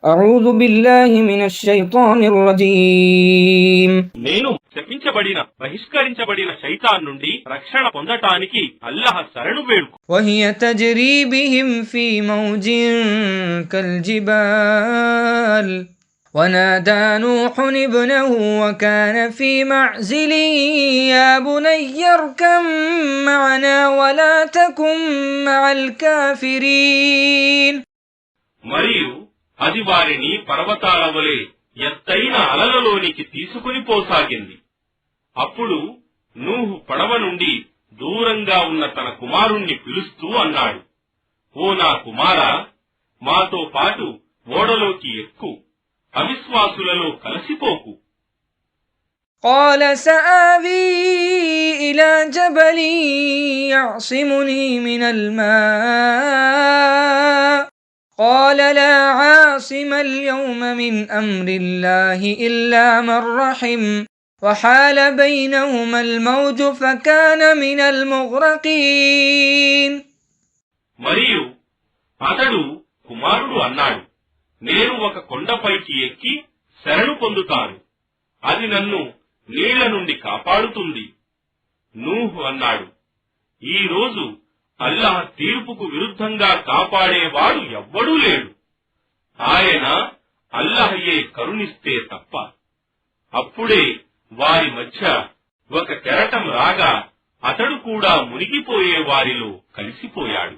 أعوذ بالله من الشيطان الرجيم నేను శపించబడిన బహిష్కరించబడిన శైతాన్ నుండి రక్షణ పొందటానికి అల్లాహ్ శరణు వేడుకు. وهي تجري بهم في موج كالجبال ونادى نوح ابنه وكان في معزل يا بني اركب معنا ولا تكن مع الكافرين. మరియు అది వారిని పర్వతాల వలె ఎత్తైన అలలలోనికి తీసుకుని పోసాగింది. అప్పుడు నూహు పడవ నుండి దూరంగా ఉన్న తన కుమారుణ్ణి పిలుస్తూ అన్నాడు, ఓ నా కుమారా, మాతో పాటు ఓడలోకి ఎక్కు, అవిశ్వాసులలో కలిసిపోకు. قال سآوي إلى جبل يعصمني من الماء قال لا عاصم اليوم من أمر الله إلا من رحم وحال بينهما الموج فكان من المغرقين. మరియు అతడు కుమారుడు అన్నాడు, నేను ఒక కొండపైకి ఎక్కి శరణు పొందుతాను, అది నన్ను నీళ్ల నుండి కాపాడుతుంది. నూహు అన్నాడు, ఈ రోజు అల్లాహ్ తీర్పుకు విరుద్ధంగా కాపాడేవాడు ఎవ్వడూ లేడు, ఆయన అల్లాహయే కరుణిస్తే తప్ప. అప్పుడే వారి మధ్య ఒక కెరటం రాగా అతడు కూడా మునిగిపోయే వారిలో కలిసిపోయాడు.